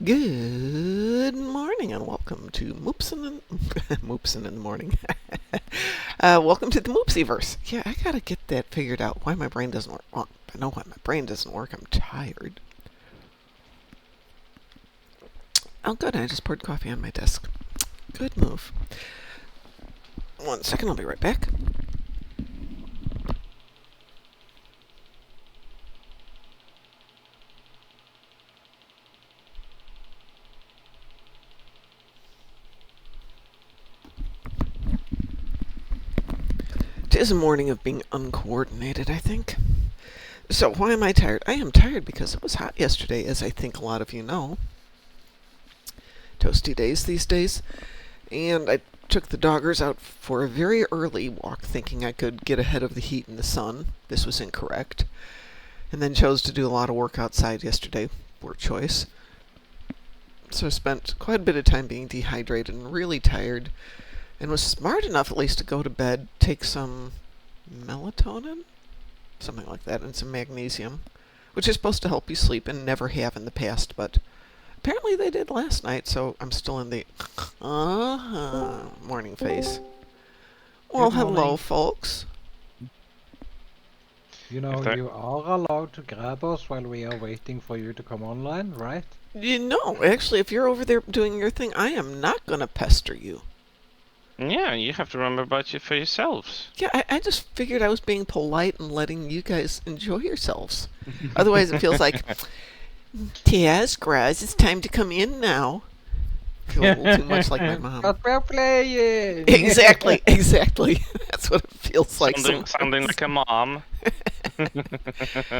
Good morning and welcome to Moopson and Moopson in the morning. Welcome to the Moopsyverse. Yeah, I gotta get that figured out. Why my brain doesn't work? Well, I know why my brain doesn't work. I'm tired. Oh, good. I just poured coffee on my desk. Good move. 1 second. I'll be right back. It is a morning of being uncoordinated, I think. So, why am I tired? I am tired because it was hot yesterday, as I think a lot of you know. Toasty days these days. And I took the doggers out for a very early walk, thinking I could get ahead of the heat in the sun. This was incorrect. And then chose to do a lot of work outside yesterday. Poor choice. So I spent quite a bit of time being dehydrated and really tired, and was smart enough at least to go to bed, take some melatonin? Something like that, and some magnesium, which is supposed to help you sleep and never have in the past, but apparently they did last night, so I'm still in the morning phase. Well, Good hello, morning. folks. You know, you are allowed to grab us while we are waiting for you to come online, right? Actually, if you're over there doing your thing, I am not going to pester you. Yeah, you have to remember about it for yourselves. Yeah, I just figured I was being polite and letting you guys enjoy yourselves. Otherwise, it feels like, Taz, Graz, it's time to come in now. I feel a little too much like my mom. But we're playing! Exactly. That's what it feels like Sounding like a mom.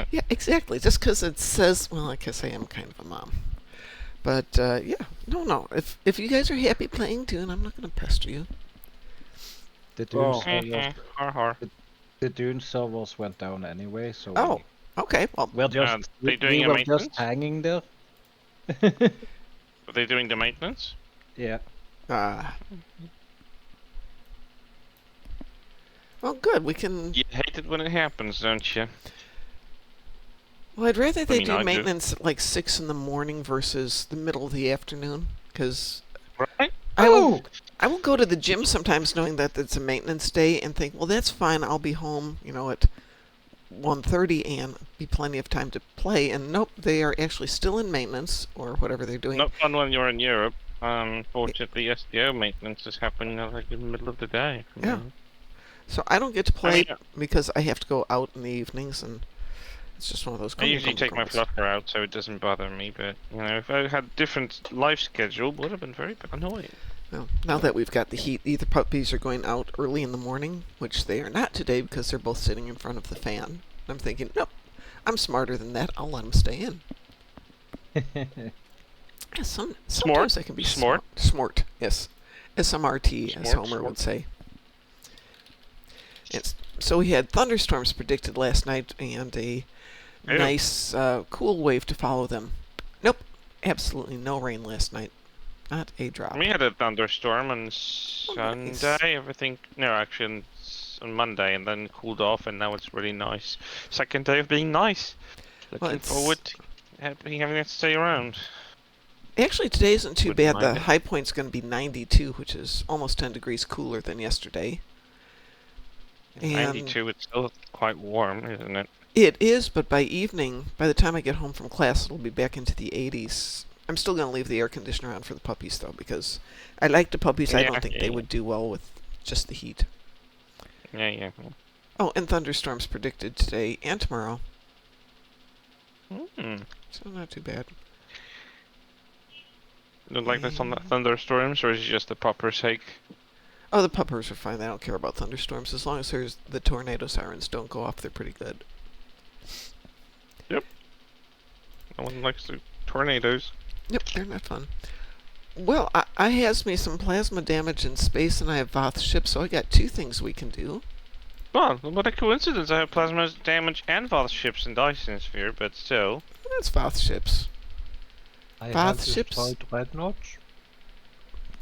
Yeah, exactly. Just because it says, well, I guess I am kind of a mom. But, yeah, no. If you guys are happy playing Dune, I'm not going to pester you. The Dune Oh. servers, Har. the Dune servers went down anyway, so Oh, okay. Well, we're just They doing we a were just maintenance? hanging there. Are they doing the maintenance? Yeah. well, good. We can. You hate it when it happens, don't you? Well, I'd rather they do I do. maintenance at like 6 in the morning versus the middle of the afternoon, because Right? I will go to the gym sometimes knowing that it's a maintenance day and think, well, that's fine. I'll be home, at 1:30 and be plenty of time to play. And nope, they are actually still in maintenance or whatever they're doing. Not fun when you're in Europe. Unfortunately, SDO maintenance is happening like in the middle of the day. Yeah. So I don't get to play because I have to go out in the evenings, and it's just one of those. I usually take my fluffer out so it doesn't bother me, but if I had different life schedule, it would have been very annoying. Well, now that we've got the heat, either puppies are going out early in the morning, which they are not today because they're both sitting in front of the fan. I'm thinking, nope, I'm smarter than that. I'll let them stay in. Yeah, sometimes I can be smart. Smart, yes. SMRT, as Homer would say. And so we had thunderstorms predicted last night and a nice cool wave to follow them. Nope, absolutely no rain last night. Not a drop. We had a thunderstorm on Sunday. Nice. Everything, no, actually on Monday, and then cooled off, and now it's really nice. Second day of being nice. Looking forward to having it stay around. Actually, today isn't too bad. The high point's going to be 92, which is almost 10 degrees cooler than yesterday. And 92, it's still quite warm, isn't it? It is, but by evening, by the time I get home from class, it'll be back into the 80s. I'm still going to leave the air conditioner on for the puppies, though, because I like the puppies. I don't think they would do well with just the heat. Yeah. Oh, and thunderstorms predicted today and tomorrow. So not too bad. You don't like the thunderstorms, or is it just the pupper's sake? Oh, the puppers are fine. They don't care about thunderstorms. As long as the tornado sirens don't go off, they're pretty good. Yep. No one likes the tornadoes. Yep, they're not fun. Well, I has me some plasma damage in space, and I have Voth ships, so I got two things we can do. Well, what a coincidence! I have plasma damage and Voth ships in Dyson Sphere, but still. That's Voth ships. Voth ships. Dreadnoughts.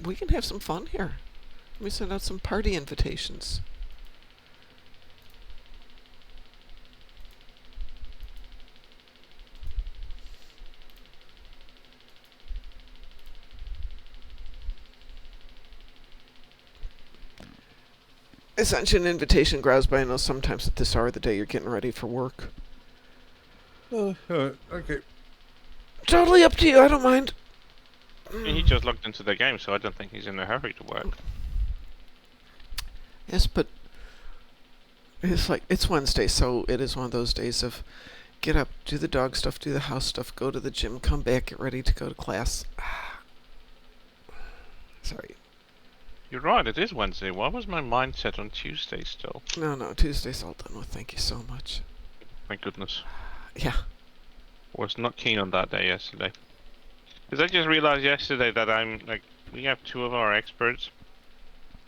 We can have some fun here. Let me send out some party invitations. I sent you an invitation, Grouse, but I know sometimes at this hour of the day you're getting ready for work. Okay. Totally up to you, I don't mind. He just logged into the game, so I don't think he's in a hurry to work. Yes, but it's Wednesday, so it is one of those days of get up, do the dog stuff, do the house stuff, go to the gym, come back, get ready to go to class. Sorry. You're right, it is Wednesday. Why was my mind set on Tuesday still? No, Tuesday's all done with. Thank you so much. Thank goodness. Yeah. Was not keen on that day yesterday. Because I just realized yesterday that we have 2 of our experts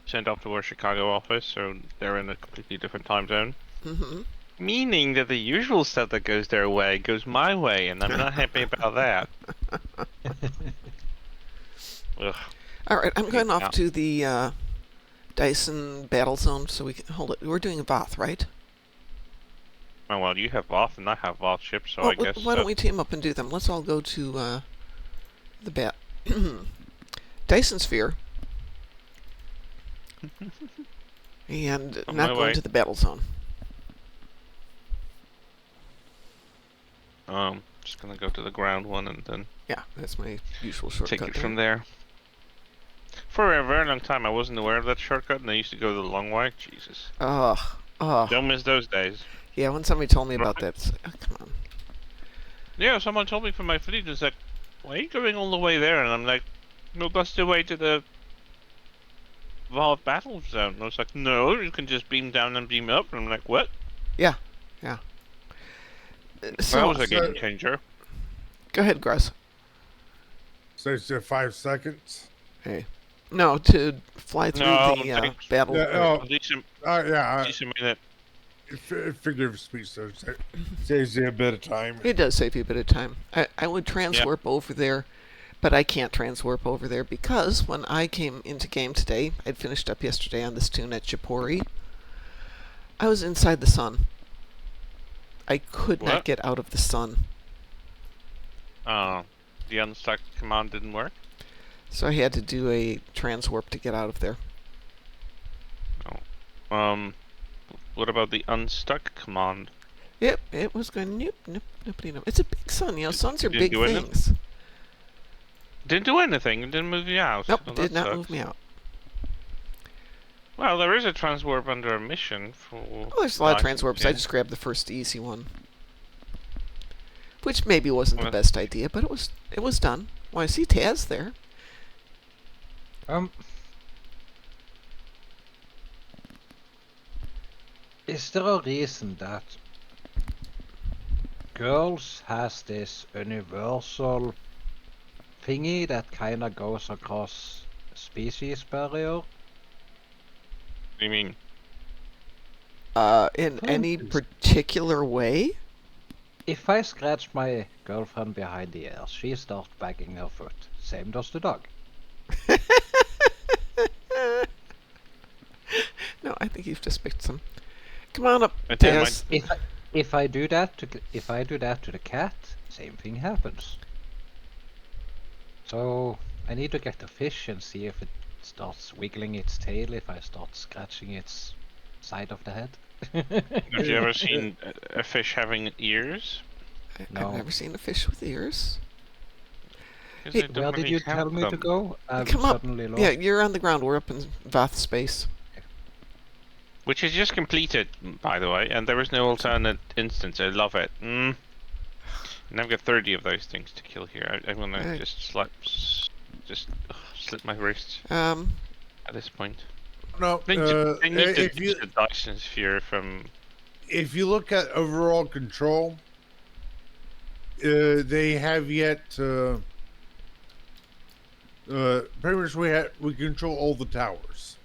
sent off to our Chicago office, so they're in a completely different time zone. Mm-hmm. Meaning that the usual stuff that goes their way goes my way, and I'm not happy about that. Ugh. Alright, I'm going off Yeah. to the Dyson battle zone so we can hold it. We're doing a Voth, right? Oh, well, you have Voth and I have Voth ships, so Well, I guess... why don't we team up and do them? Let's all go to the Dyson Sphere. And On not my going way. to the battle zone. Just gonna go to the ground one and then Yeah, that's my usual shortcut. take it from there. For a very long time, I wasn't aware of that shortcut, and I used to go the long way. Jesus. Ugh. Don't miss those days. Yeah, when somebody told me about that, it's like, oh, come on. Yeah, someone told me from my fleet, was like, why are you going all the way there? And I'm like, no, that's the way to the Valve battle zone. And I was like, no, you can just beam down and beam up. And I'm like, what? Yeah. That So, was a game changer. go ahead, Gruss. So it's 5 seconds. Hey. No, to fly through No, the thanks. battle. Yeah, oh, Decent yeah. minute. Figure of speech, so it saves you a bit of time. It does save you a bit of time. I would transwarp over there, but I can't transwarp over there because when I came into game today, I'd finished up yesterday on this tune at Chipori. I was inside the sun. I could not What? get out of the sun. The unstuck command didn't work. So I had to do a transwarp to get out of there. What about the unstuck command? Yep, it was going nope, nope. It's a big sun, you know, suns are Didn't big do anything? things. Didn't do anything. It didn't move you out. Nope, Oh, did that not sucks. move me out. Well, there is a transwarp under a mission for... Oh, there's a lot of Dyson, transwarps. yeah. I just grabbed the first easy one. Which maybe wasn't the Well- best idea, but it was done. Well, I see Taz there. Is there a reason that girls has this universal thingy that kinda goes across species barrier? What do you mean? In For any instance- particular way? If I scratch my girlfriend behind the ears, she starts wagging her foot. Same does the dog. No, I think you've just picked some. Come on up, I think Taz. If I do that to the cat, same thing happens. So I need to get the fish and see if it starts wiggling its tail if I start scratching its side of the head. Have you ever seen a fish having ears? No. I've never seen a fish with ears. 'Cause Hey, they don't Where did really you have tell me to them. go? I've Come up. suddenly lost. Yeah, you're on the ground. We're up in Voth space. Which is just completed, by the way, and there is no alternate instance. I love it. And I've got 30 of those things to kill here. I'm gonna Hey. just slit my wrists at this point. No, They need to if use the Dyson sphere from... if you look at overall control, they have yet pretty much we control all the towers.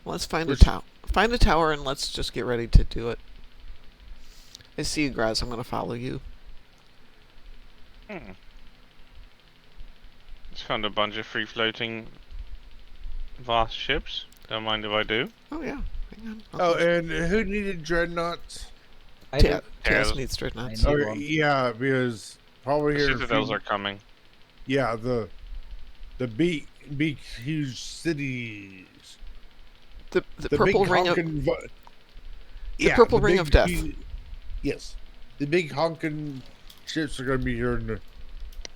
Let's find Which- a tower. Find a tower and let's just get ready to do it. I see you, Graz. I'm gonna follow you. Just found a bunch of free-floating vast ships. Don't mind if I do. Oh yeah. Hang on. Oh, and who needed dreadnoughts? I do. Taz Taz. needs dreadnoughts. I need Oh, one. yeah, because probably here. in a Citadels few- are coming. Yeah, the big huge cities. The purple big ring of honkin' the purple ring of death. Yes, the big honkin' ships are going to be here in a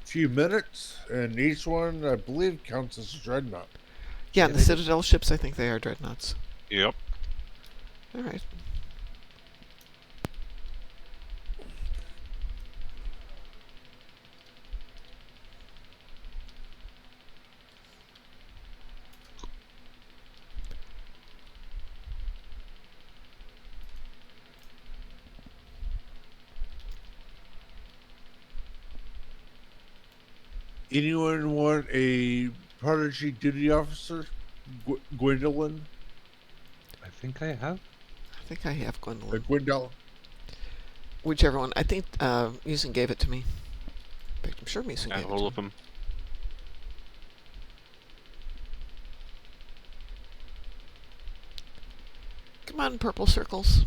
few minutes, and each one, I believe, counts as a dreadnought. Yeah, and the Citadel ships, I think they are dreadnoughts. Yep. All right. Anyone want a prodigy duty officer? Gwendolyn? I think I have. I think I have Gwendolyn. Gwendolyn? Whichever one. I think Musin gave it to me. In fact, I'm sure Musin Yeah, gave it all to of me. them. Come on, purple circles.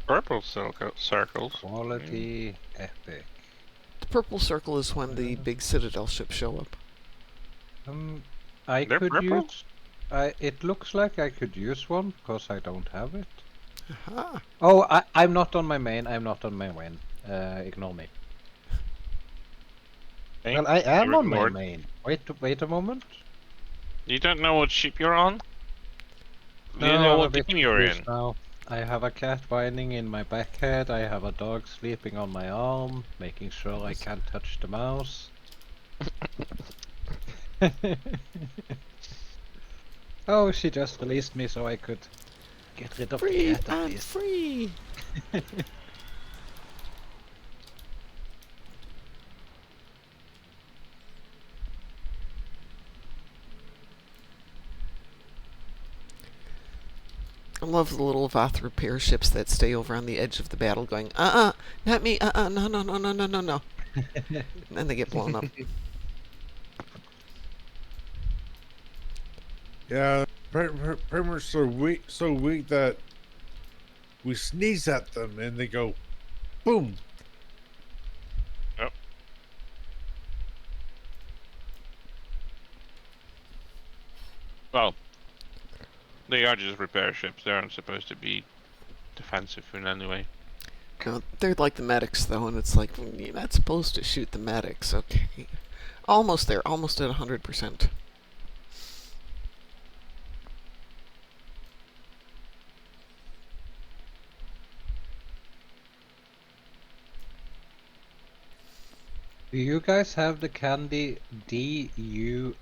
Purple circles. Quality epic. The purple circle is when the big Citadel ships show up. I They're could purple? use. It looks like I could use one because I don't have it. Aha. Oh, I'm not on my main. I'm not on my main. Ignore me. Okay, Well, I am you're on my ignored. main. Wait a moment. You don't know what ship you're on? You No, know I'm a what bit game you're confused in. now. I have a cat whining in my back head. I have a dog sleeping on my arm, making sure I can't touch the mouse. Oh, she just released me so I could get rid of the Free cat at and least. free. I love the little Voth repair ships that stay over on the edge of the battle going, not me, no, no, no, no, no, no, no. And then they get blown up. Yeah, pretty much so weak that we sneeze at them and they go, boom. Yep. Well, they are just repair ships. They aren't supposed to be defensive in any way. They're like the medics, though, and it's like, you're not supposed to shoot the medics, okay. Almost there, almost at 100%. Do you guys have the candy Dumle?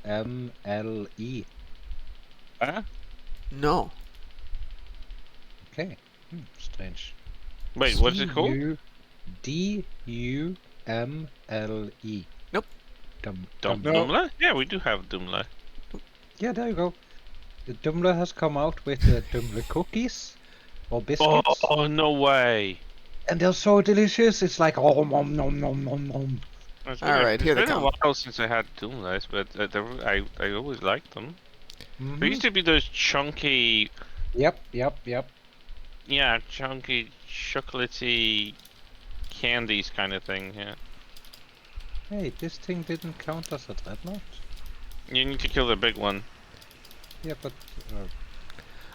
Huh? No. Okay. Strange. Wait, what's it called? Dumle. Nope. Dumla? Yeah, we do have Dumla. Yeah, there you go. The Dumle has come out with the Dumle cookies or biscuits, Oh, no way. and they're so delicious. It's like oh nom nom nom nom nom. Alright, here they It's been come. a while since I had Dumlas, but I always liked them. Mhm. There used to be those chunky, Yep. yeah, chunky, chocolatey candies kind of thing, yeah. Hey, this thing didn't count as a dreadnought. You need to kill the big one. Yeah, but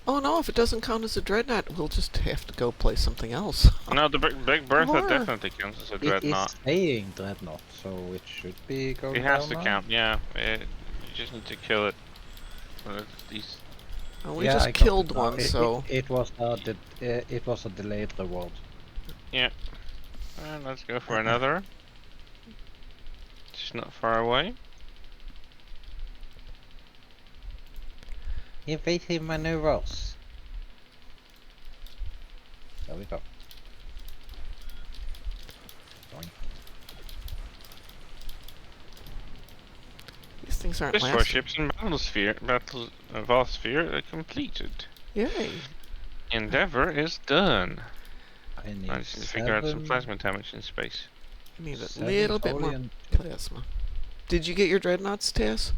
Oh no, if it doesn't count as a dreadnought, we'll just have to go play something else. No, the big Bertha More. definitely counts as a it is dreadnought. saying dreadnought, so it should be going It has down to now. count, yeah. You just need to kill it. These. Well, we Yeah, I just got killed it now. one, so... It was a delayed reward. And let's go for another. It's not far away. Invasive maneuvers. There we go. These things aren't This lasting. four ships in Battlesphere are completed. Yay. Endeavor is done. I I need just need to figure out some plasma damage in space. I need a 7 little bit more Tholian- plasma. Did you get your dreadnoughts, Taz?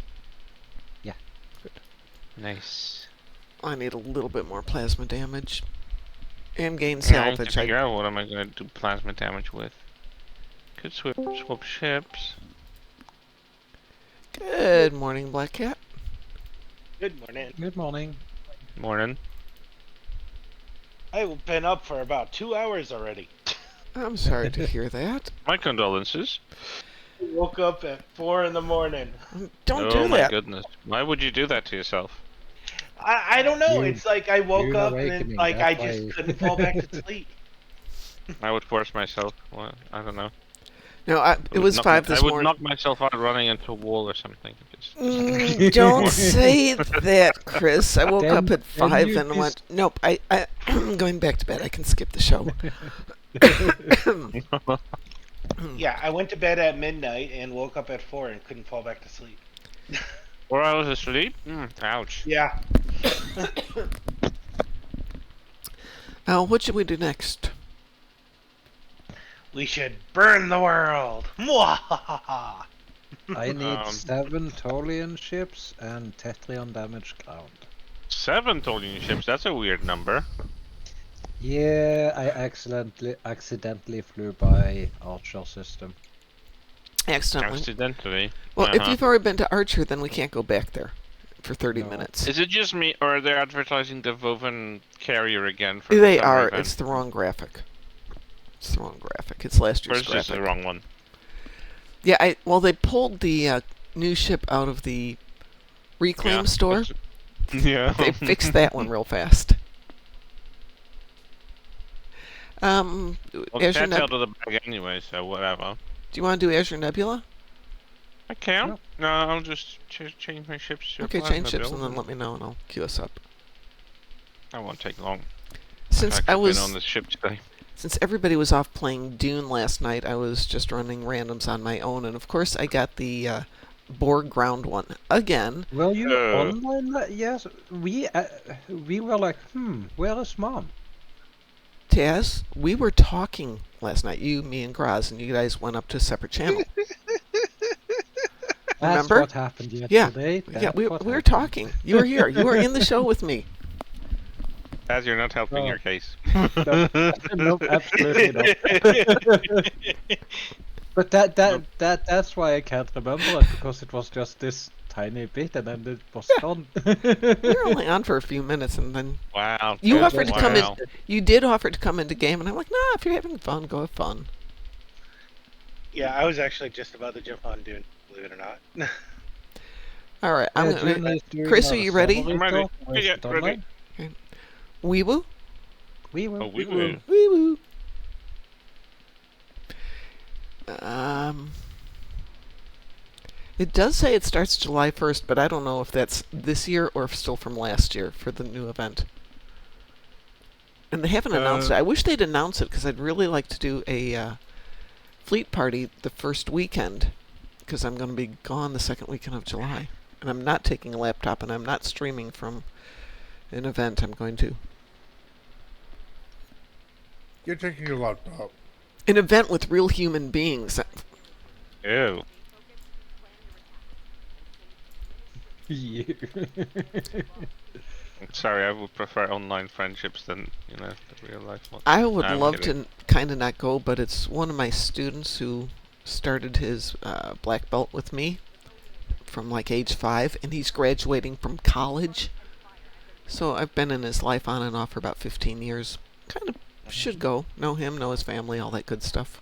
Nice. I need a little bit more plasma damage. And gain I need to salvage. figure out what am I going to do plasma damage with. Could swap ships. Good morning, Black Cat. Good morning. Good morning. Morning. I've been up for about 2 hours already. I'm sorry to hear that. My condolences. I woke up at 4 in the morning. Don't Oh do my that. goodness. Why would you do that to yourself? I don't know. You- It's like I woke you're up and then, awakening, like that's I just why- couldn't fall back to sleep. I would force myself. Well, I don't know. No, it was 5 this I would morning. knock myself out running into a wall or something. Just... Don't say that, Chris. I woke up Then- at then 5 you and just- went, nope, I'm going back to bed. I can skip the show. Yeah, I went to bed at midnight and woke up at 4 and couldn't fall back to sleep. 4 hours of sleep? Ouch. Yeah. What should we do next? We should burn the world. Mwahaha. I need Um, 7 Tolian ships and Tetrion damaged ground. 7 Tolian ships, that's a weird number. Yeah, I accidentally flew by Archer system. Accidentally. Accidentally. Well, if you've already been to Archer, then we can't go back there for 30 No. minutes. Is it just me, or are they advertising the Woven carrier again for They the summer are. event? It's the wrong graphic. It's the wrong graphic. It's last year's Or is this graphic. the wrong one? Yeah, well, they pulled the new ship out of the reclaim Yeah, store. Yeah. They fixed that one real fast. Well, Azure that's out of the bag anyway, so whatever. do you want to do Azure Nebula? I can. No. No, I'll just change my ships to Okay, plasma change ships build and then let me know and I'll queue us up. That won't take long. Since I've I been was on the ship today. Since everybody was off playing Dune last night, I was just running randoms on my own, and of course I got the Borg ground one again. Were you Uh. online? Yes, we were like, where is mom? Taz, we were talking last night, you, me, and Graz, and you guys went up to a separate channel. That's Remember? what happened Yeah, yesterday. yeah, That's we what were happened. talking. You were here. You were in the show with me. As you're not helping Oh. your case. No, absolutely not. But that's why I can't remember it, because it was just this tiny bit and then it was gone. We were only on for a few minutes, and then Wow. you Ted, offered to come in. wow. You did offer to come into game, and I'm like, nah. If you're having fun, go have fun. Yeah, I was actually just about to jump on Dune, believe it or not. All right, I'm Yeah, gonna. June is doing Chris, our are you ready? summary I'm ready. talk, or is Yeah, it ready. online? Wee woo. We Oh, will. we will. Wee woo. It does say it starts July 1st, but I don't know if that's this year or if still from last year for the new event. And they haven't announced it. I wish they'd announce it because I'd really like to do a fleet party the first weekend because I'm going to be gone the second weekend of July. And I'm not taking a laptop and I'm not streaming from an event I'm going to. You're taking your laptop. An event with real human beings. Ew. You. Sorry, I would prefer online friendships than, the real life one. I would I'm love kidding. to kind of not go, but it's one of my students who started his black belt with me from like age 5, and he's graduating from college. So I've been in his life on and off for about 15 years. Kind of should go. Know him, know his family, all that good stuff.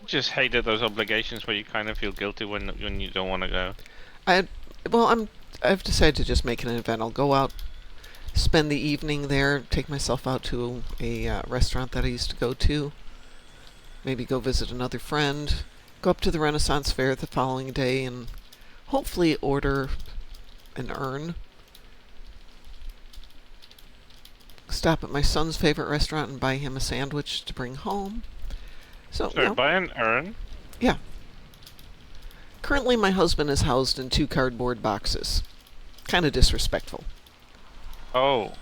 Just hated those obligations where you kind of feel guilty when you don't want to go. I've decided to just make it an event. I'll go out, spend the evening there, take myself out to a restaurant that I used to go to, maybe go visit another friend, go up to the Renaissance Fair the following day, and hopefully order an urn. Stop at my son's favorite restaurant and buy him a sandwich to bring home. So, Sorry, buy an urn? currently my husband is housed in 2 cardboard boxes. Kind of disrespectful. Oh.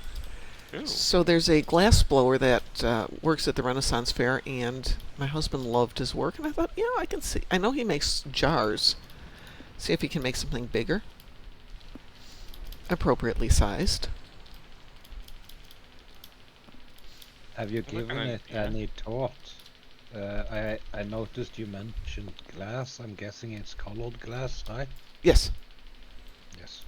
Ew. So there's a glass blower that works at the Renaissance Fair, and my husband loved his work, and I thought, I can see. I know he makes jars. See if he can make something bigger. Appropriately sized. Have you Looking given at- it yeah. any thought? I noticed you mentioned glass. I'm guessing it's colored glass, right? Yes. Yes.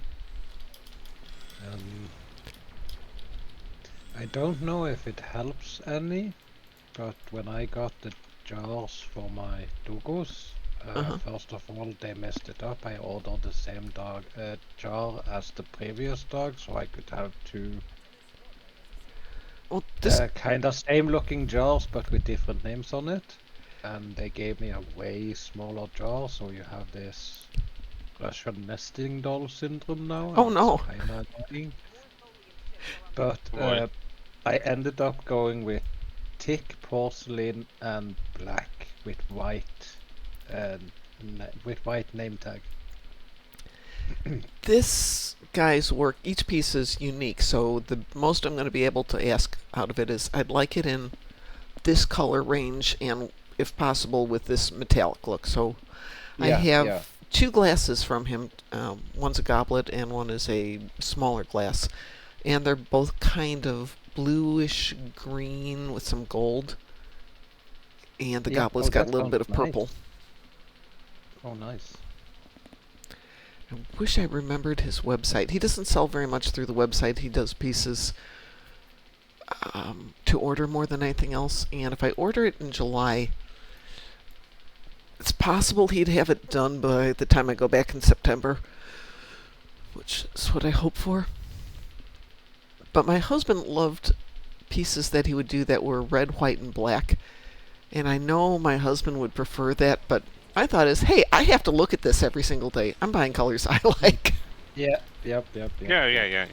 I don't know if it helps any, but when I got the jars for my doggos, first of all they messed it up. I ordered the same dog jar as the previous dog, so I could have two Well, this kind of same looking jars but with different names on it. And they gave me a way smaller jar, so you have this Russian nesting doll syndrome now. Oh, and no. It's kind of annoying. But Right. I ended up going with thick porcelain and black with white name tag. this guy's work, each piece is unique, so the most I'm going to be able to ask out of it is I'd like it in this color range and, if possible, with this metallic look. So I have two glasses from him. One's a goblet and one is a smaller glass. And they're both kind of bluish green with some gold. And the goblet's got a little bit of purple. Oh, nice. I wish I remembered his website. He doesn't sell very much through the website. He does pieces to order more than anything else. And if I order it in July, it's possible he'd have it done by the time I go back in September, which is what I hope for. But my husband loved pieces that he would do that were red, white, and black. And I know my husband would prefer that, but my thought is, hey, I have to look at this every single day. I'm buying colors I like. Yeah, yep. Yeah.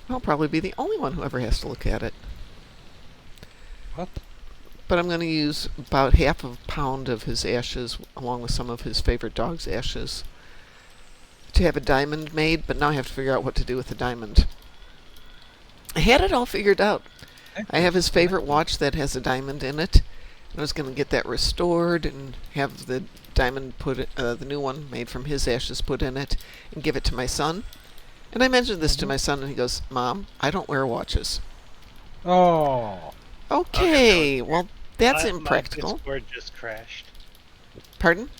I'll probably be the only one who ever has to look at it. What? But I'm going to use about half a pound of his ashes, along with some of his favorite dog's ashes, to have a diamond made, but now I have to figure out what to do with the diamond. I had it all figured out. I have his favorite watch that has a diamond in it. I was going to get that restored and have the diamond the new one made from his ashes put in it, and give it to my son. And I mentioned this to my son, and he goes, "Mom, I don't wear watches." Oh. Okay, well, that's impractical. My Discord just crashed. Pardon?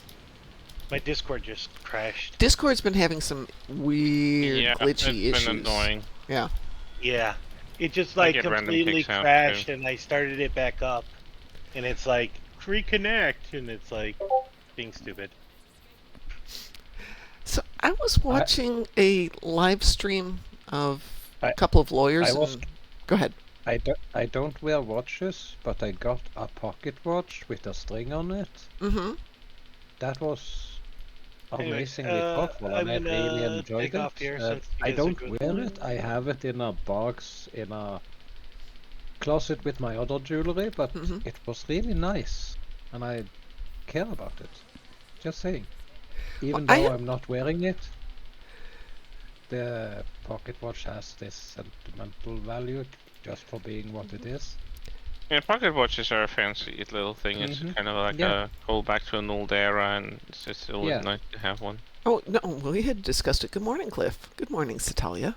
My Discord just crashed. Discord's been having some weird, glitchy it's issues. been annoying. Yeah. Yeah. It just I like get random completely kicks out, crashed, too. and I started it back up. And it's like, reconnect, and it's like, being stupid. So I was watching a live stream of a couple of lawyers. Go ahead. I don't wear watches, but I got a pocket watch with a string on it. Mm-hmm. That was Anyway, amazingly thoughtful, and I I'm really gonna enjoyed take off here it. since you I guys are don't good. wear it. I have it in a box in a closet with my other jewelry, but it was really nice, and I care about it. Just saying. Even though I'm not wearing it, the pocket watch has this sentimental value just for being what it is. Yeah, pocket watches are a fancy little thing. It's kind of like a callback to an old era, and it's just always nice to have one. Oh, no, we had discussed it. Good morning, Cliff. Good morning, Satalia.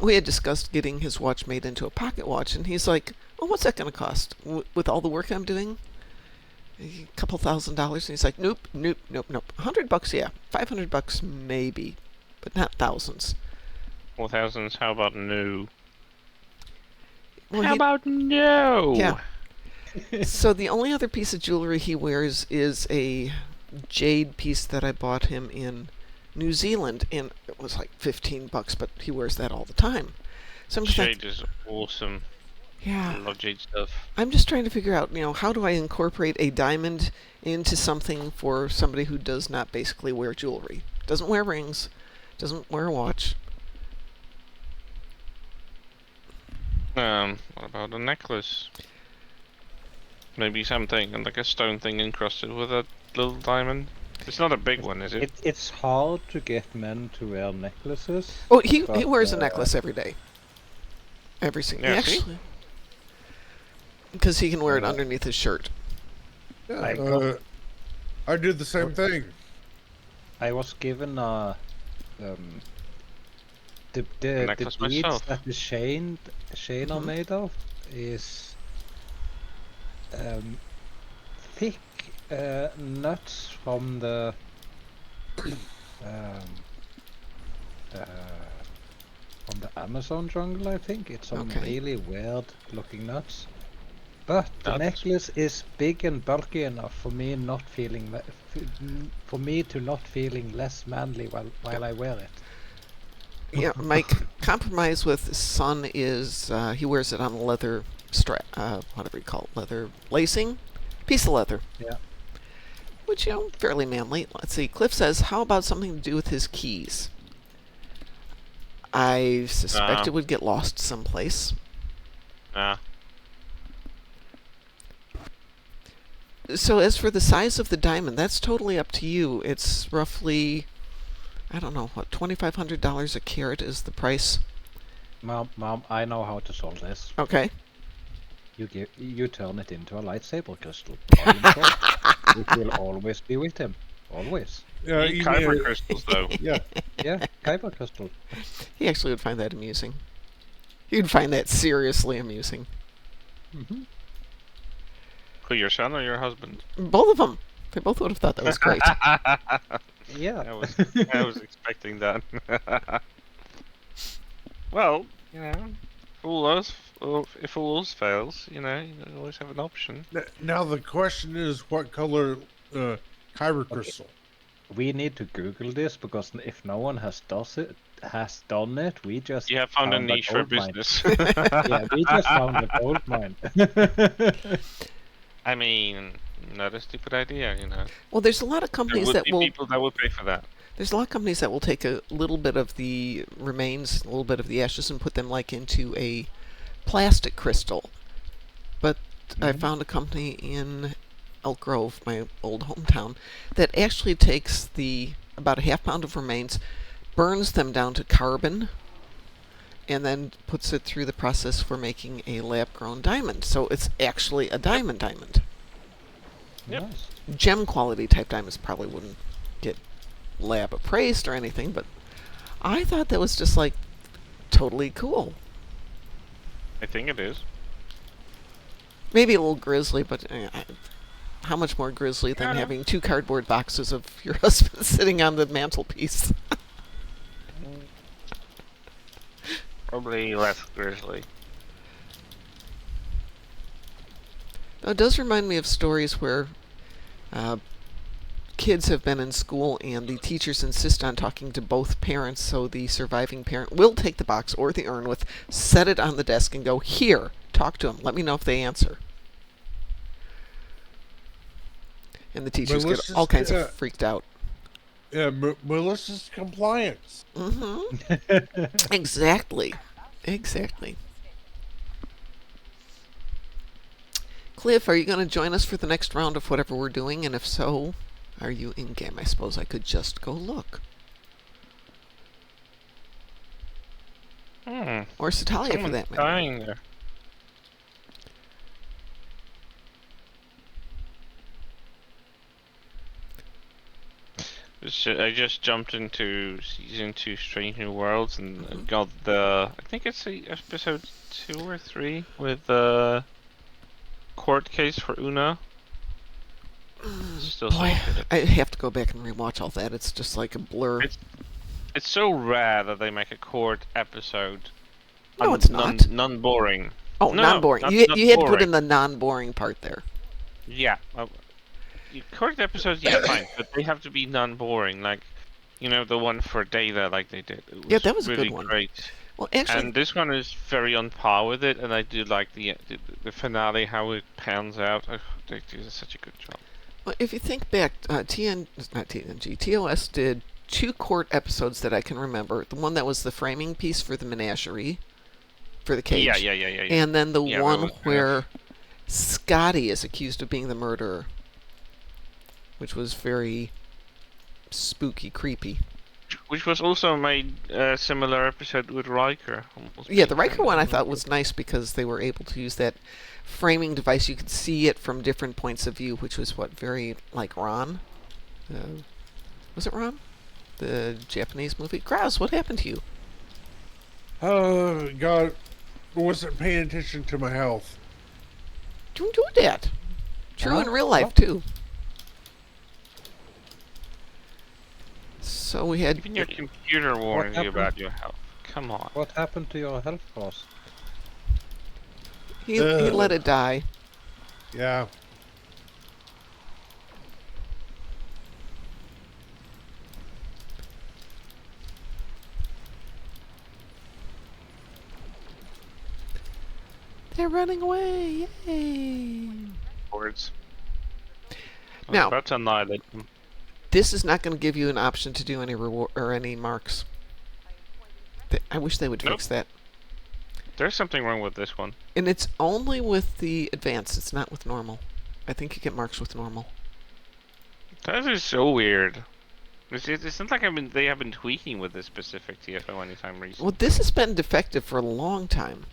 We had discussed getting his watch made into a pocket watch, and he's like, "Well, what's that going to cost? With all the work I'm doing? A couple $1,000s?" And he's like, nope. $100, yeah. $500 maybe, but not thousands. Well, thousands, how about no? Well, How about no? Yeah. So the only other piece of jewelry he wears is a jade piece that I bought him in New Zealand, and it was like $15, but he wears that all the time. So I'm just Jade is awesome. yeah. I love jade stuff. I'm just trying to figure out, how do I incorporate a diamond into something for somebody who does not basically wear jewelry, doesn't wear rings, doesn't wear a watch. What about a necklace? Maybe something like a stone thing encrusted with a little diamond. It's not a big one, is it? It's hard to get men to wear necklaces. Oh, he wears a necklace every day. Every single Yeah, see? actually, because he can wear it underneath his shirt. Yeah, I did the same thing. I was given a The necklace beads myself. that the chain are Mhm. made of is thick nuts from the um, uh, from the Amazon jungle. I think it's some Okay. really weird looking nuts. But the Nuts? necklace is big and bulky enough for me not feeling for me to not feeling less manly while I wear it. Yeah, my compromise with son is he wears it on a leather strap, whatever you call it, leather lacing, piece of leather. Yeah. Which, fairly manly. Let's see. Cliff says, how about something to do with his keys? I suspect it would get lost someplace. Nah. So as for the size of the diamond, that's totally up to you. It's roughly, I don't know, what, $2,500 a carat is the price. Mom, I know how to solve this. Okay. You turn it into a lightsaber crystal. It will always be with him. Always. You need kyber crystals, though. Yeah. Yeah, kyber crystal. He actually would find that amusing. He'd find that seriously amusing. Mm-hmm. Who, your son or your husband? Both of them. They both would have thought that was great. Yeah. I was expecting that. Well, if all else fails, you always have an option. Now the question is, what color kyber crystal? We need to Google this because if no one has done it, we just You have found a niche for gold mine. business. Yeah, we just found a gold mine. I mean, not a stupid idea, Well, there's a lot of There companies would that be will. people that would pay for that. There's a lot of companies that will take a little bit of the remains, a little bit of the ashes, and put them like into a plastic crystal. But I found a company in Elk Grove, my old hometown, that actually takes about a half pound of remains, burns them down to carbon, and then puts it through the process for making a lab-grown diamond. So it's actually a diamond. Yep. Nice. Gem quality type diamonds probably wouldn't get lab appraised or anything, but I thought that was just like totally cool. I think it is. Maybe a little grisly, but how much more grisly than Yeah. having 2 cardboard boxes of your husband sitting on the mantelpiece? Probably less grizzly. It does remind me of stories where kids have been in school and the teachers insist on talking to both parents, so the surviving parent will take the box or the urn set it on the desk and go, here, talk to them, let me know if they answer. And the teachers get all kinds of freaked out. Yeah, malicious compliance. Mm-hmm. Exactly. Cliff, are you going to join us for the next round of whatever we're doing? And if so, are you in-game? I suppose I could just go look. Or Satalia, for Someone's that matter. dying there. I just jumped into season 2 Strange New Worlds and got I think it's episode 2 or 3 with the court case for Una. Still Boy, so good. I have to go back and rewatch all that. It's just like a blur. It's so rare that they make a court episode. No, it's not. Non-boring. Oh, No, non-boring. not You had to put boring. in the non-boring part there. Yeah. Court episodes, yeah, fine, but they have to be non-boring. Like, the one for Data, like they did. It was Yeah, that was a really good one. great. Well, actually, And this one is very on par with it, and I do like the finale, how it pans out. Oh, they do such a good job. well, if you think back, not TNG, TOS did 2 court episodes that I can remember. The one that was the framing piece for the menagerie, for the cage. Yeah. And then the Yeah, that one was where Scotty is accused of being the murderer, which was very spooky, creepy. Which was also made a similar episode with Riker. Yeah, the Riker one I thought was nice because they were able to use that framing device. You could see it from different points of view, which was very like Ron. Was it Ron? The Japanese movie? Grouse, what happened to you? Oh, God. I wasn't paying attention to my health. Don't do that. True in Huh? real life, What? too. So we had... Even your computer warns you happened? about your health. Come on. What happened to your health course? He let it die. Yeah. They're running away. Yay. Words. I was Now- about to annihilate them. This is not going to give you an option to do any reward or any marks. I wish they would fix that. There's something wrong with this one. And it's only with the advanced. It's not with normal. I think you get marks with normal. That is so weird. It's not like they have been tweaking with this specific TFO anytime recently. Well, this has been defective for a long time.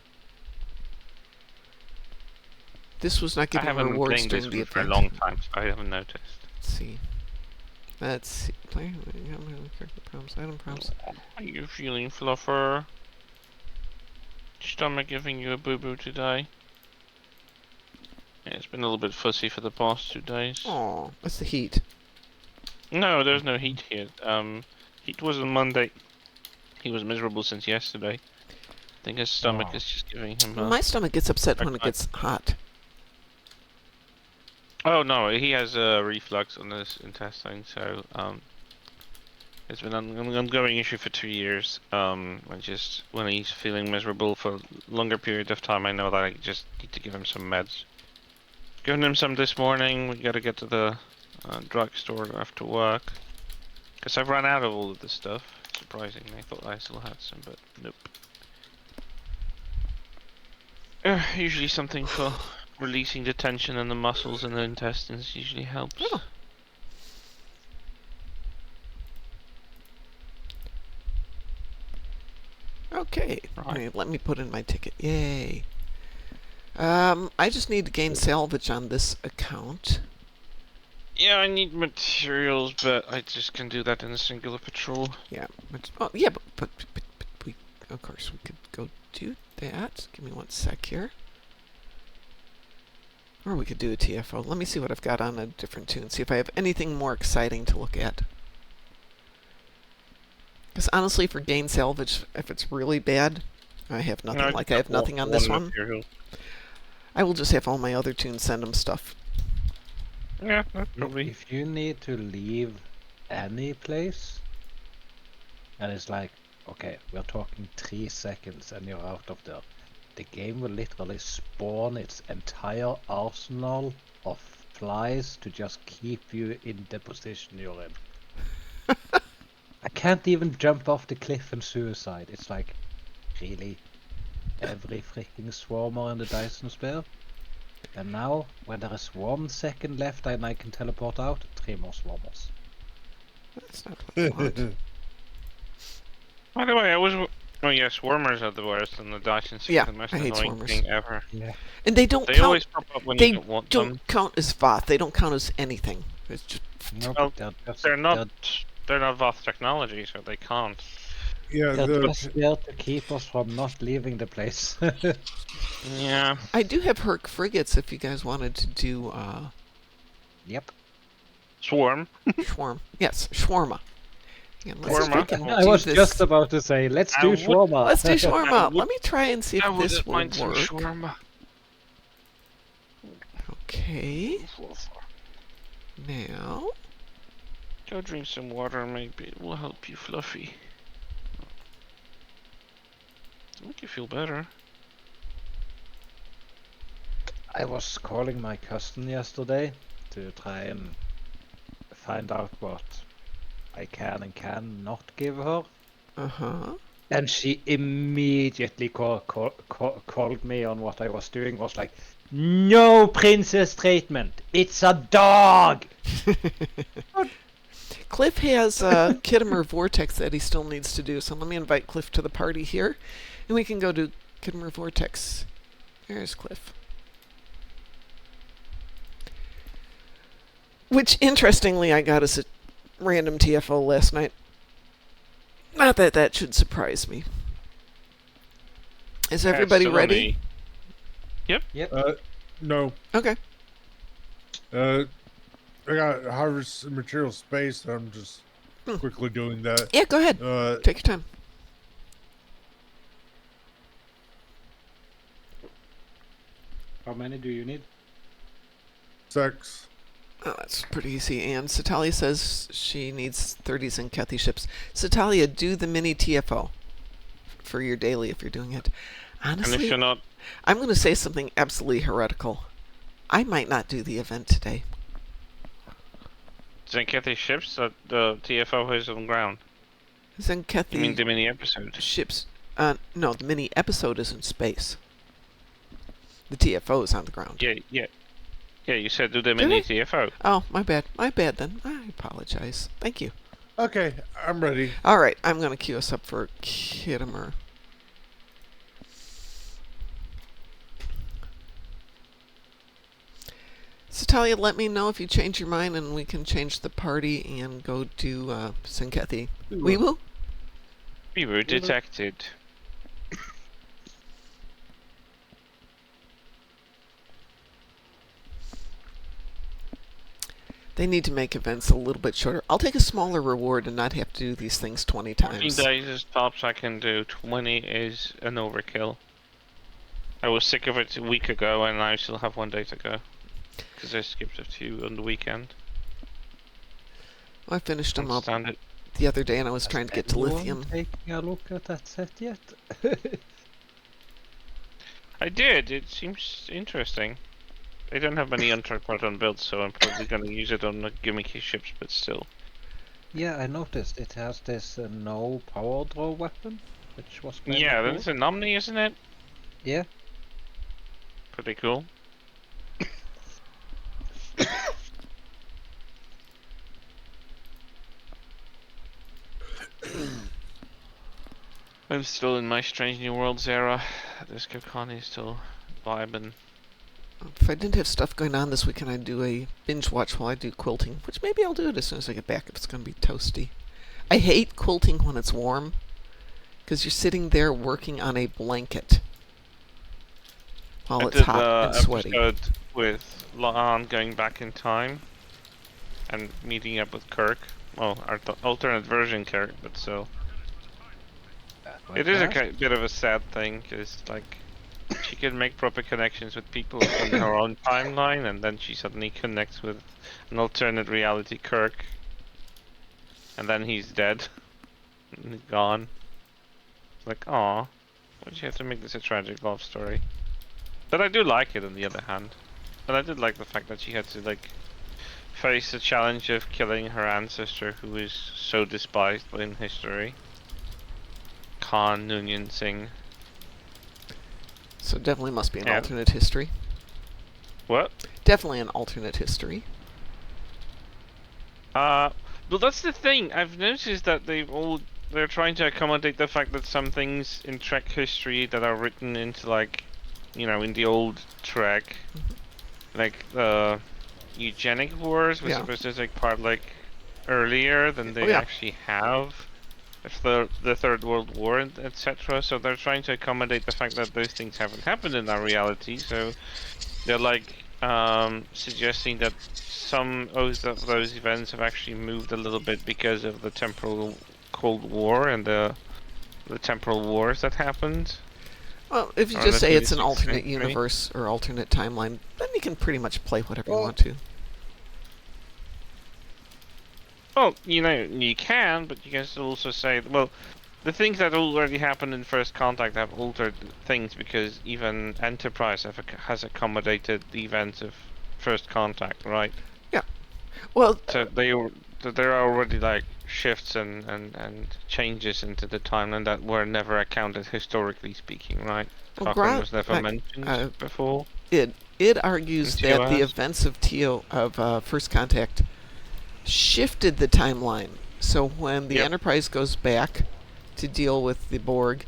This was not I giving haven't been rewards playing this during the for a event. long time, so I haven't noticed. Let's see. Let's see. Play. Character prompts. Item prompts. Are you feeling fluffer? Stomach giving you a boo-boo today? Yeah, it's been a little bit fussy for the past 2 days. Oh, that's the heat. No, there's no heat here. Heat was on Monday. He was miserable since yesterday. I think his stomach Oh. is just giving him a... My stomach gets upset when it Okay. gets hot. Oh no, he has reflux on his intestine, so it's been an ongoing issue for 2 years. When he's feeling miserable for a longer period of time, I know that I just need to give him some meds. Giving him some this morning. We gotta get to the drugstore after work, cause I've run out of all of this stuff. Surprisingly, I thought I still had some, but nope. Usually something for releasing the tension in the muscles and the intestines usually helps. Oh. Okay. Right. Let me put in my ticket. Yay. I just need to gain salvage on this account. Yeah, I need materials, but I just can do that in a singular patrol. Yeah. Oh, yeah, but we, of course, we could go do that. Give me 1 sec here. Or we could do a TFO. Let me see what I've got on a different tune. See if I have anything more exciting to look at. Because honestly, for gain salvage, if it's really bad, I have nothing. No, Like I have nothing on this one. material. I will just have all my other tunes send them stuff. Yeah, that's probably. If you need to leave any place, and it's like, okay, we're talking 3 seconds and you're out of there, the game will literally spawn its entire arsenal of flies to just keep you in the position you're in. I can't even jump off the cliff and suicide. It's like, really? Every freaking swarmer in the Dyson sphere? And now, when there is 1 second left and I can teleport out, 3 more swarmers. That's not what I want. By the way, oh yeah, swarmers are the worst, and the Dyson Yeah, the most I hate annoying swarmers. thing ever. Yeah. And they don't They count. always pop up when They you don't want don't them. count as Voth. They don't count as anything. It's just No, Well, but They're not. They're not Voth technology, so they can't. Yeah, they're just there to keep us from not leaving the place. Yeah. I do have Herc frigates if you guys wanted to do Yep. Swarm. Swarm. Yes, Shawarma. Yeah, let's Shawarma. freaking I do was this. just about to say, let's I do would- shawarma. Let's do shawarma. would- Let me try and see if I this wouldn't will mind some work. shawarma. Okay. Now, Go drink some water, maybe it will help you, Fluffy. Make you feel better. I was calling my cousin yesterday to try and find out what I can and cannot give her. uh-huh. And she immediately called me on what I was doing. Was like, no princess treatment. It's a dog. Cliff has a Kittimer Vortex that he still needs to do, so let me invite Cliff to the party here, and we can go do Kittimer Vortex. There's Cliff. Which, interestingly, I got as a random TFO last night. Not that that should surprise me. Is Yeah, it's everybody still on ready? me. Yep. No. Okay. I got harvest material space. I'm just quickly doing that. Yeah, go ahead. Take your time. How many do you need? 6. Oh, that's pretty easy. And Satalia says she needs 30s and Kathy ships. Satalia, do the mini TFO for your daily if you're doing it. And if Honestly, you're not, I'm going to say something absolutely heretical. I might not do the event today. then get the ships that the TFO is on ground. Then Kathy You mean the mini episode? ships. No, the mini episode is in space. The TFO is on the ground. Yeah. Yeah, you said do the Did mini I? TFO. Oh, my bad. My bad then. I apologize. Thank you. Okay, I'm ready. All right, I'm going to queue us up for Kittimer. So Talia, let me know if you change your mind and we can change the party and go to Sinkethi. We will? We were detected. They need to make events a little bit shorter. I'll take a smaller reward and not have to do these things 20 14 times. days is tops I can do. 20 is an overkill. I was sick of it a week ago and I still have 1 day to go. Because I skipped a few on the weekend. I finished them up Understand it. the other day and I was trying to get to Anyone lithium. taking a look at that set yet? I did. It seems interesting. They don't have many Untried builds, so I'm probably going to use it on the gimmicky ships, but still. Yeah, I noticed it has this no power draw weapon, which was kinda Yeah, cool. that's an Omni, isn't it? Yeah. Pretty cool. I'm still in my Strange New Worlds era. This Kokani is still vibing. If I didn't have stuff going on this weekend, I'd do a binge watch while I do quilting, which maybe I'll do it as soon as I get back if it's going to be toasty. I hate quilting when it's warm, because you're sitting there working on a blanket while it's hot and sweaty. Episode with Laan going back in time and meeting up with Kirk. Well, our alternate version Kirk, but still. It is a bit of a sad thing, because, like, she can make proper connections with people in her own timeline, and then she suddenly connects with an alternate reality Kirk. And then he's dead. And he's gone. It's like, aw. Why'd you have to make this a tragic love story? But I do like it, on the other hand. And I did like the fact that she had to, like, face the challenge of killing her ancestor, who is so despised in history. Khan Noonien Singh. So definitely must be an Yeah. alternate history. What? Definitely an alternate history. Well, that's the thing. I've noticed that they're trying to accommodate the fact that some things in Trek history that are written into, like, you know, in the old Trek, like the eugenic wars was Yeah. supposed to take part, like, earlier than they yeah. actually have. The Third World War, etc. So they're trying to accommodate the fact that those things haven't happened in our reality. So they're like suggesting that some of those events have actually moved a little bit because of the temporal Cold War and the temporal wars that happened. Well, if you Or just the say it's an 26th alternate century. universe or alternate timeline, then you can pretty much play whatever you Well- want to. Well, you know, you can, but you can still also say, well, the things that already happened in First Contact have altered things because even Enterprise has accommodated the events of First Contact, right? Well, So there are already, like, shifts and changes into the timeline that were never accounted historically speaking, right? Well, Cochrane was never right, mentioned before. it argues In that the TOS. events of First Contact shifted the timeline. So when the Yep. Enterprise goes back to deal with the Borg,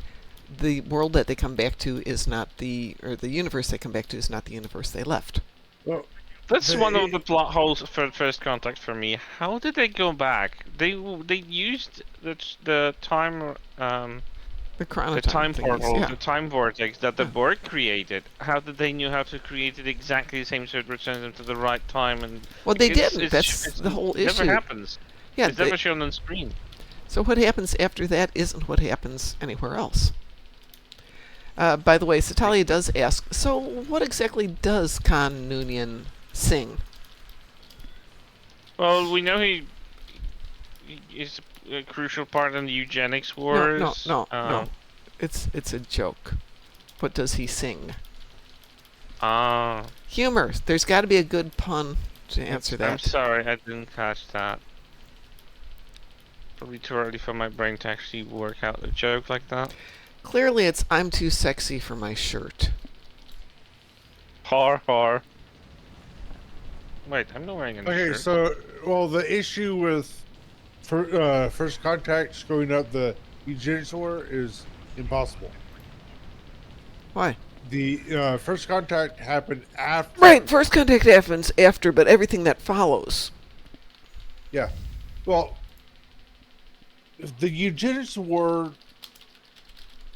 the world that they come back to is not the universe they come back to is not the universe they left. Well, That's one of They- the plot holes for First Contact for me. How did they go back? They used the time The the chronotime time thingies, portal, yeah. the time vortex that the Yeah. Borg created. How did they know how to create it exactly the same so it returns them to the right time? And Well, they it's, didn't. it's, That's it's the whole it never issue. happens. Yeah. It's never shown on screen. So what happens after that isn't what happens anywhere else. By the way, Satalia does ask, so what exactly does Khan Noonien sing? Well, we know he is a crucial part in the eugenics wars. No. It's a joke. What does he sing? Ah. Humor. There's got to be a good pun to answer that. I'm sorry, I didn't catch that. Probably too early for my brain to actually work out a joke like that. Clearly, it's I'm too sexy for my shirt. Har har. Wait, I'm not wearing any Okay, shirt. so the issue with first contact screwing up the eugenics war is impossible. Why? The first contact happened after. Right, first contact happens after, but everything that follows. Yeah. Well, the eugenics war.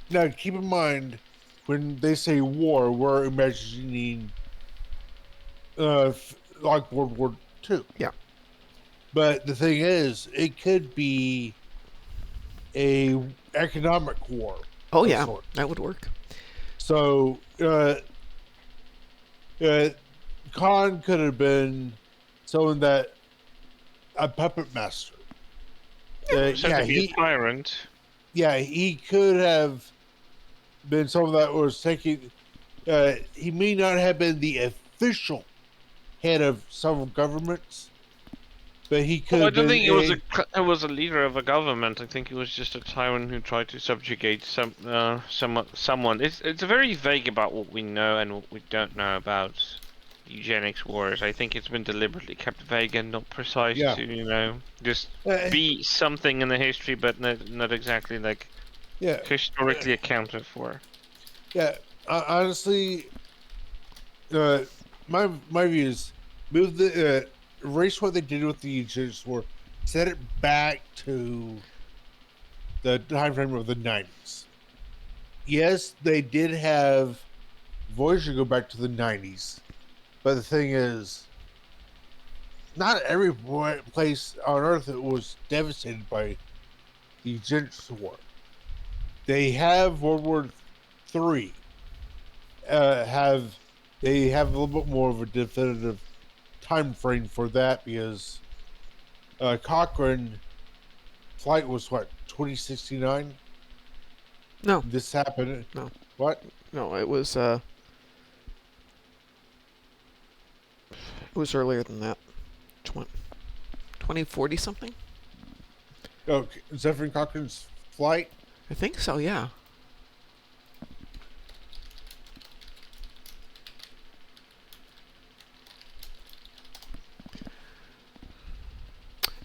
Now, keep in mind, when they say war, we're imagining like World War II. Yeah. But the thing is, it could be a economic war. Oh, of yeah, sorts. that would work. So, Khan could have been someone that a puppet master. Said to be a tyrant. Yeah, he could have been someone that was taking. He may not have been the official head of several governments, but he could. Well, I have don't been think he was a leader of a government. I think he was just a tyrant who tried to subjugate someone. It's very vague about what we know and what we don't know about eugenics wars. I think it's been deliberately kept vague and not precise to just be something in the history, but not exactly like historically accounted for. Yeah, honestly, my view is move the erase what they did with the eugenics war, set it back to the time frame of the 90s. Yes, they did have Voyager go back to the 90s, but the thing is, not every place on Earth was devastated by the eugenics war. They have World War III. They have a little bit more of a definitive time frame for that because Cochrane flight was 2069? No. This happened. No. What? No, it was earlier than that. 2040 something? Oh, Zephyr Cochrane's flight? I think so, yeah.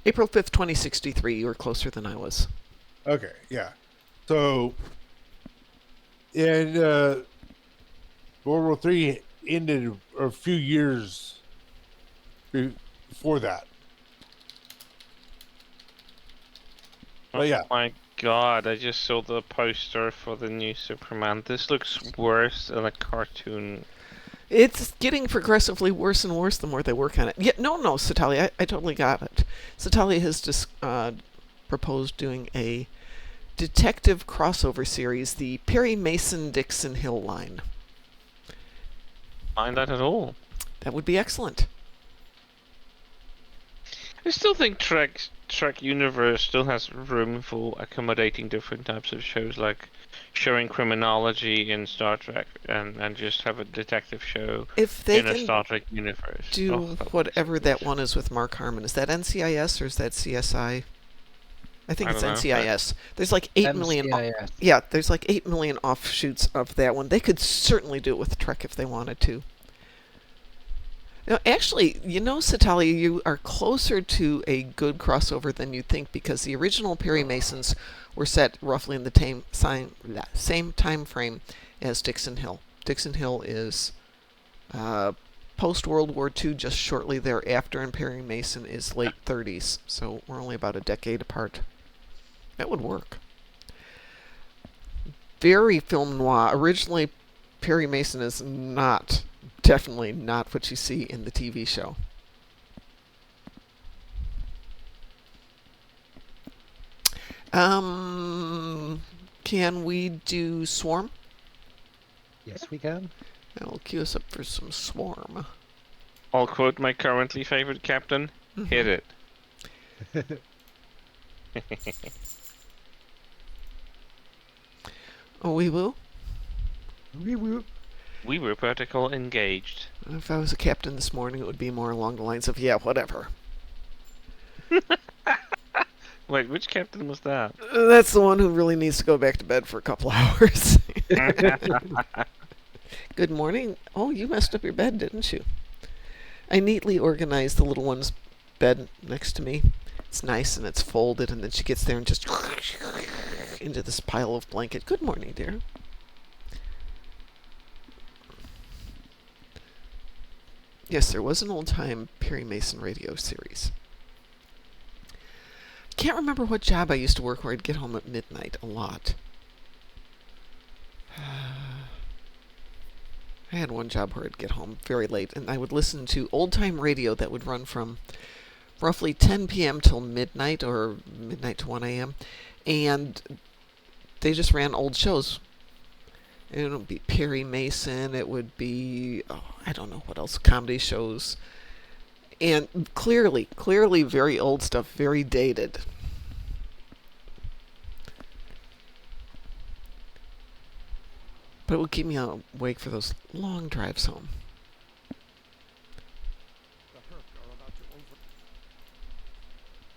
April 5th, 2063. You were closer than I was. Okay, yeah. So, and World War III ended a few years before that. But yeah. Oh my god, I just saw the poster for the new Superman. This looks worse than a cartoon. It's getting progressively worse and worse the more they work on it. Yeah, no, Satalia, I totally got it. Satalia has just proposed doing a detective crossover series, the Perry Mason Dixon Hill line. Find that at all. That would be excellent. I still think Trek universe still has room for accommodating different types of shows, like showing criminology in Star Trek and just have a detective show if they in a can Star Trek universe. do whatever that one is with Mark Harmon. Is that NCIS or is that CSI? I think it's NCIS. There's like 8 million. Yeah, there's like 8 million offshoots of that one. They could certainly do it with Trek if they wanted to. Now, actually, Satalia, you are closer to a good crossover than you'd think because the original Perry Masons were set roughly in the same time frame as Dixon Hill. Dixon Hill is post-World War II, just shortly thereafter, and Perry Mason is late 30s, so we're only about a decade apart. That would work. very film noir. Originally, Perry Mason is definitely not what you see in the TV show. Can we do Swarm? Yes, we can. I'll cue us up for some Swarm. I'll quote my currently favorite captain. Hit it. Oh, we will? We were protocol engaged. If I was a captain this morning, it would be more along the lines of, yeah, whatever. Wait, which captain was that? That's the one who really needs to go back to bed for a couple hours. Good morning. Oh, you messed up your bed, didn't you? I neatly organized the little one's bed next to me. It's nice and it's folded, and then she gets there and just into this pile of blanket. Good morning, dear. Yes, there was an old-time Perry Mason radio series. Can't remember what job I used to work where I'd get home at midnight a lot. I had one job where I'd get home very late, and I would listen to old-time radio that would run from roughly 10 p.m. till midnight, or midnight to 1 a.m., and they just ran old shows. And it would be Perry Mason, it would be, I don't know what else, comedy shows. And clearly very old stuff, very dated. But it would keep me awake for those long drives home.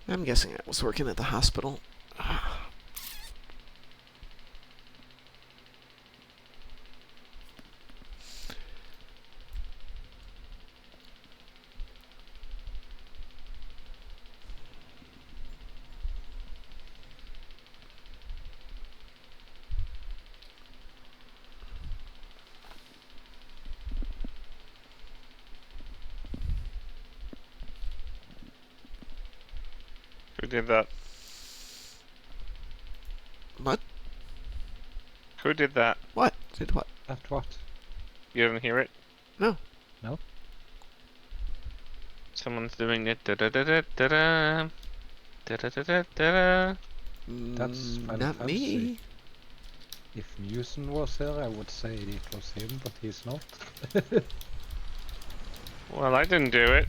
I'm guessing I was working at the hospital. Who did that? What? Who did that? What? Did what? At what? You didn't hear it? No. No? Someone's doing it. Da da da da da da. Da da da da da. That's Final not Fantasy. me. If Moopson was here, I would say it was him, but he's not. Well, I didn't do it.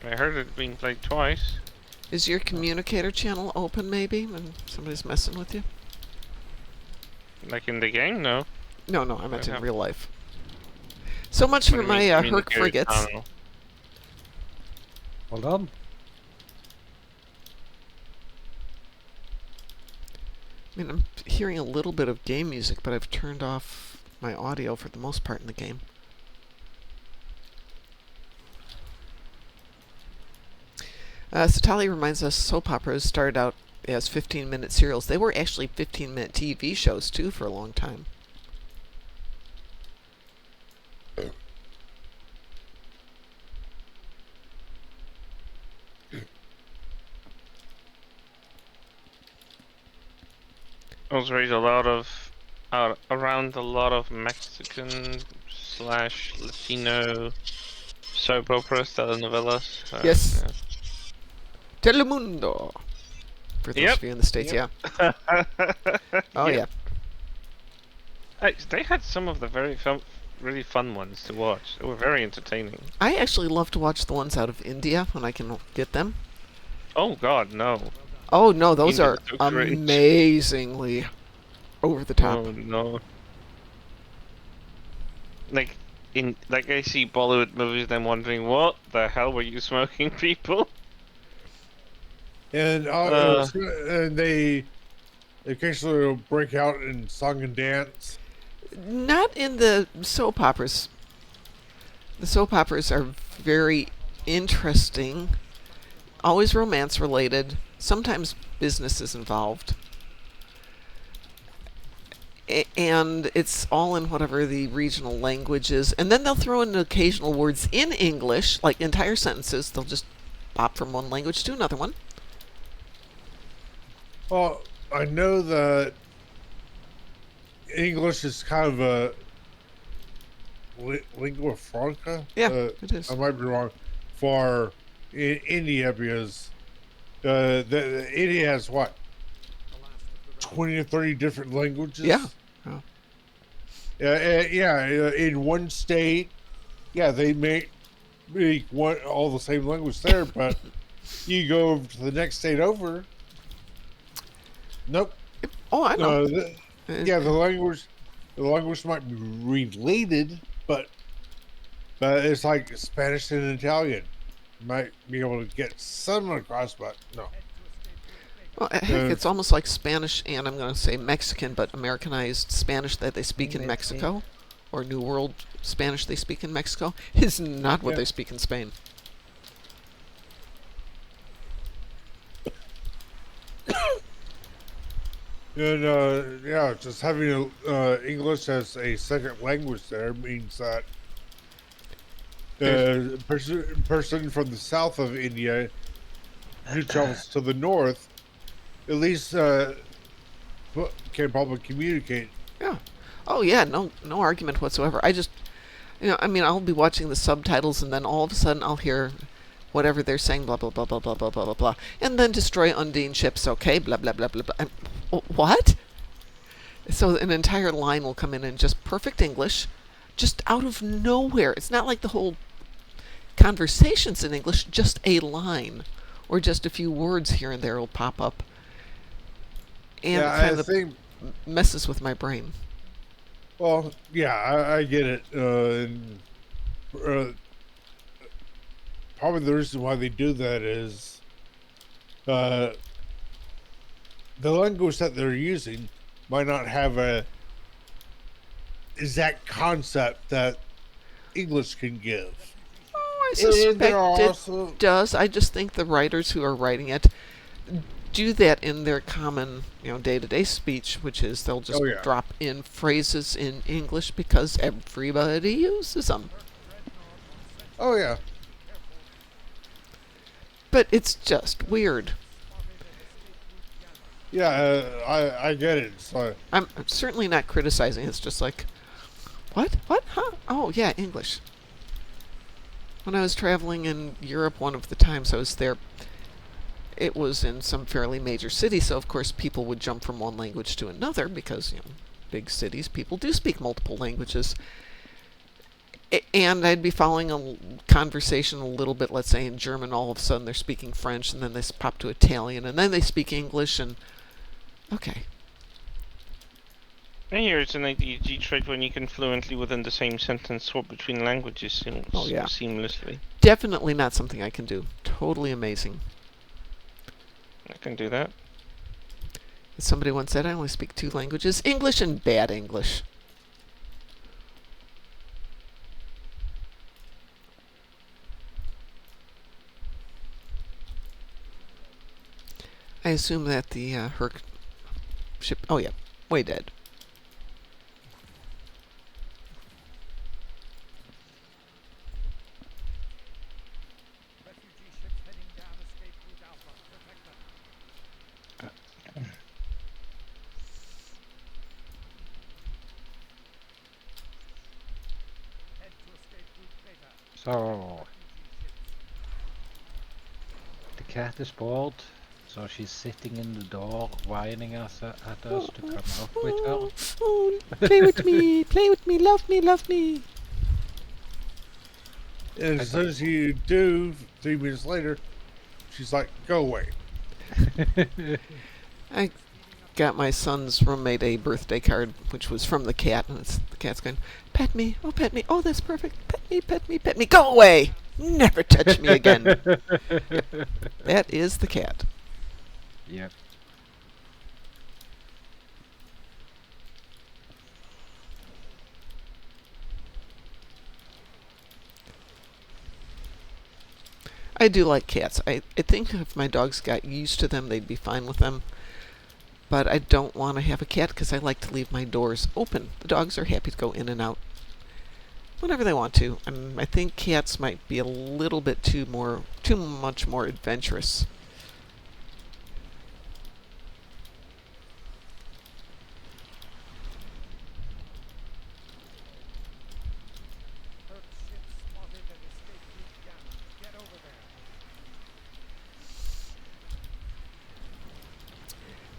I heard it being played twice. Is your communicator channel open, maybe, when somebody's messing with you? Like in the game, no. No, I meant in Okay. real life. So much What for do you my mean, Herc communicator frigates. channel? Hold on. I mean, I'm hearing a little bit of game music, but I've turned off my audio for the most part in the game. Satali reminds us soap operas started out as 15-minute serials. They were actually 15-minute TV shows, too, for a long time. I was raised around a lot of Mexican / Latino soap operas, telenovelas. So, Yes. yeah. Telemundo! For those Yep. of you in the States, yeah. Oh, Yep. yeah. They had some of the really fun ones to watch. They were very entertaining. I actually love to watch the ones out of India when I can get them. Oh God, no! Oh, no, those are India's so great. amazingly over the top. Oh no! Like I see Bollywood movies, and I'm wondering what the hell were you smoking, people? And and they occasionally will break out in song and dance. Not in the soap operas. The soap operas are very interesting, always romance related, sometimes business is involved. And it's all in whatever the regional language is. And then they'll throw in occasional words in English, like entire sentences. They'll just pop from one language to another one. Well, I know that English is kind of a lingua franca. Yeah, it is. I might be wrong for India because India has what 20 or 30 different languages. Yeah. Oh. In one state, yeah, they make all the same language there, but you go over to the next state over. Nope. Oh, I know. The language might be related, but it's like Spanish and Italian. Might be able to get some across, but no. Well, heck, it's almost like Spanish, and I'm going to say Mexican, but Americanized Spanish that they speak in Mexico, or New World Spanish they speak in Mexico, is not what they speak in Spain. And just having English as a second language there means that the person from the south of India who travels to the north at least can probably communicate. Yeah. Oh, yeah, no argument whatsoever. I just, I'll be watching the subtitles, and then all of a sudden I'll hear whatever they're saying, blah, blah, blah, blah, blah, blah, blah, blah, blah, and then destroy Undine ships, okay, blah, blah, blah, blah, blah. And, what? So an entire line will come in just perfect English, just out of nowhere. It's not like the whole conversation's in English, just a line, or just a few words here and there will pop up. And it kind of messes with my brain. Well, yeah, I get it. Probably the reason why they do that is the language that they're using might not have a exact concept that English can give. Oh, I suspect it does. I just think the writers who are writing it do that in their common, day-to-day speech, which is they'll just drop in phrases in English because everybody uses them. Oh, yeah. But it's just weird. Yeah, I get it. So I'm certainly not criticizing. It's just like, what? What? Huh? Oh, yeah, English. When I was traveling in Europe one of the times I was there, it was in some fairly major city, so of course people would jump from one language to another because, big cities, people do speak multiple languages. And I'd be following a conversation a little bit, let's say in German, all of a sudden they're speaking French, and then they pop to Italian, and then they speak English, and okay. I hear it's an ADHD trait when you can fluently within the same sentence swap between languages seamlessly. Definitely not something I can do. Totally amazing. I can do that. Somebody once said I only speak 2 languages, English and bad English. I assume that the her ship... Oh, yeah. Way dead. So the cat is bored, so she's sitting in the door, whining at us to come out with her. Oh, play with me, love me, love me. And as soon as you do, 3 minutes later, she's like, "Go away." I got my son's roommate a birthday card, which was from the cat, and the cat's going, pet me, oh, that's perfect, pet me, go away, never touch me again. That is the cat. Yep. I do like cats. I think if my dogs got used to them, they'd be fine with them. But I don't want to have a cat because I like to leave my doors open. The dogs are happy to go in and out whenever they want to. And I think cats might be a little bit too much more adventurous.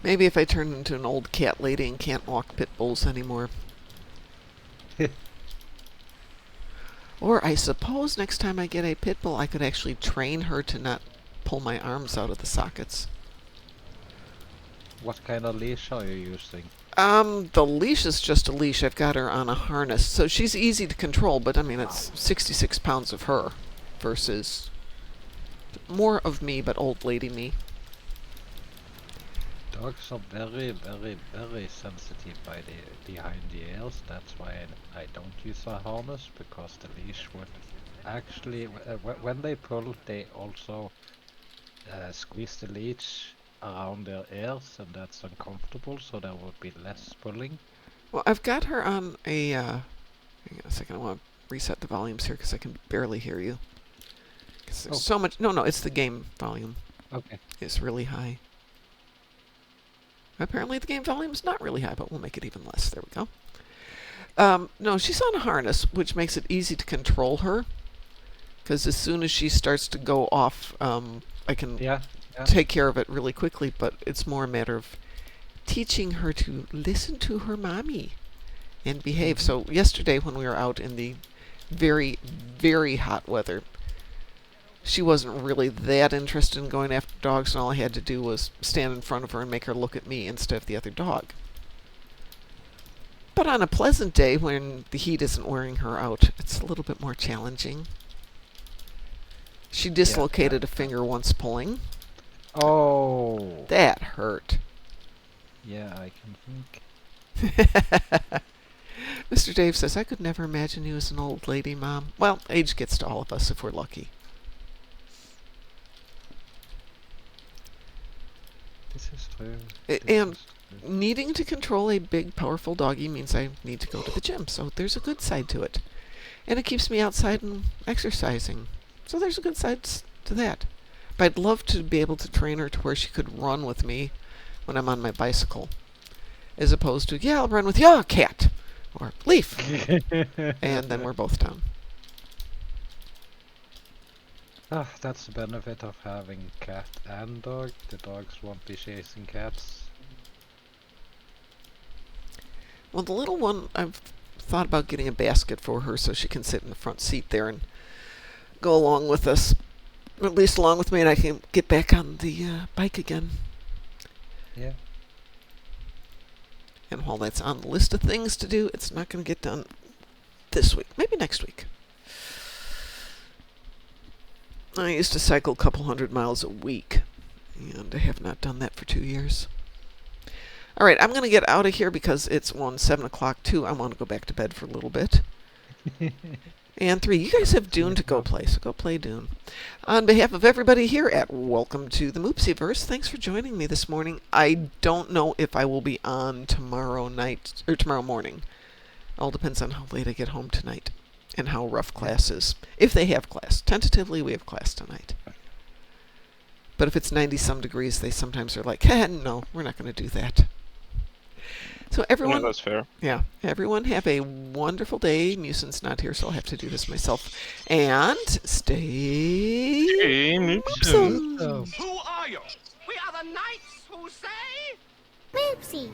Maybe if I turn into an old cat lady and can't walk pit bulls anymore. Or I suppose next time I get a pit bull, I could actually train her to not pull my arms out of the sockets. What kind of leash are you using? The leash is just a leash. I've got her on a harness, so she's easy to control, but I mean, it's 66 pounds of her versus more of me, but old lady me. Dogs are very, very, very sensitive behind the ears. That's why I don't use a harness, because the leash would actually, when they pull, they also squeeze the leash around their ears, and that's uncomfortable, so there would be less pulling. Well, I've got her on a, hang on a second, I want to reset the volumes here because I can barely hear you. 'Cause there's so much, no, it's the game volume. Okay. It's really high. Apparently the game volume is not really high, but we'll make it even less. There we go. No, she's on a harness, which makes it easy to control her. Because as soon as she starts to go off, I can take care of it really quickly, but it's more a matter of teaching her to listen to her mommy and behave. So yesterday when we were out in the very, very hot weather, she wasn't really that interested in going after dogs, and all I had to do was stand in front of her and make her look at me instead of the other dog. But on a pleasant day when the heat isn't wearing her out, it's a little bit more challenging. She dislocated a finger once pulling. Oh! That hurt. Yeah, I can think. Mr. Dave says, I could never imagine you as an old lady, Mom. Well, age gets to all of us if we're lucky. This is true. And needing to control a big, powerful doggy means I need to go to the gym, so there's a good side to it. And it keeps me outside and exercising, so there's a good side to that. But I'd love to be able to train her to where she could run with me when I'm on my bicycle, as opposed to, yeah, I'll run with you, cat, or Leaf, and then we're both done. Ah, that's the benefit of having cat and dog. The dogs won't be chasing cats. Well, the little one, I've thought about getting a basket for her so she can sit in the front seat there and go along with us, or at least along with me, and I can get back on the bike again. Yeah. And while that's on the list of things to do, it's not going to get done this week. Maybe next week. I used to cycle a couple 100 miles a week, and I have not done that for 2 years. All right, I'm going to get out of here because it's 7 o'clock, too. I want to go back to bed for a little bit. And 3, you guys have Dune to go play, so go play Dune. On behalf of everybody here at Welcome to the Moopsyverse, thanks for joining me this morning. I don't know if I will be on tomorrow night, or tomorrow morning. All depends on how late I get home tonight and how rough class is. If they have class. Tentatively, we have class tonight. But if it's 90-some degrees, they sometimes are like, no, we're not going to do that. So everyone, that's fair. Yeah, everyone have a wonderful day. Muson's not here, so I'll have to do this myself. And stay Moopson. Who are you? We are the knights who say... Moopsy.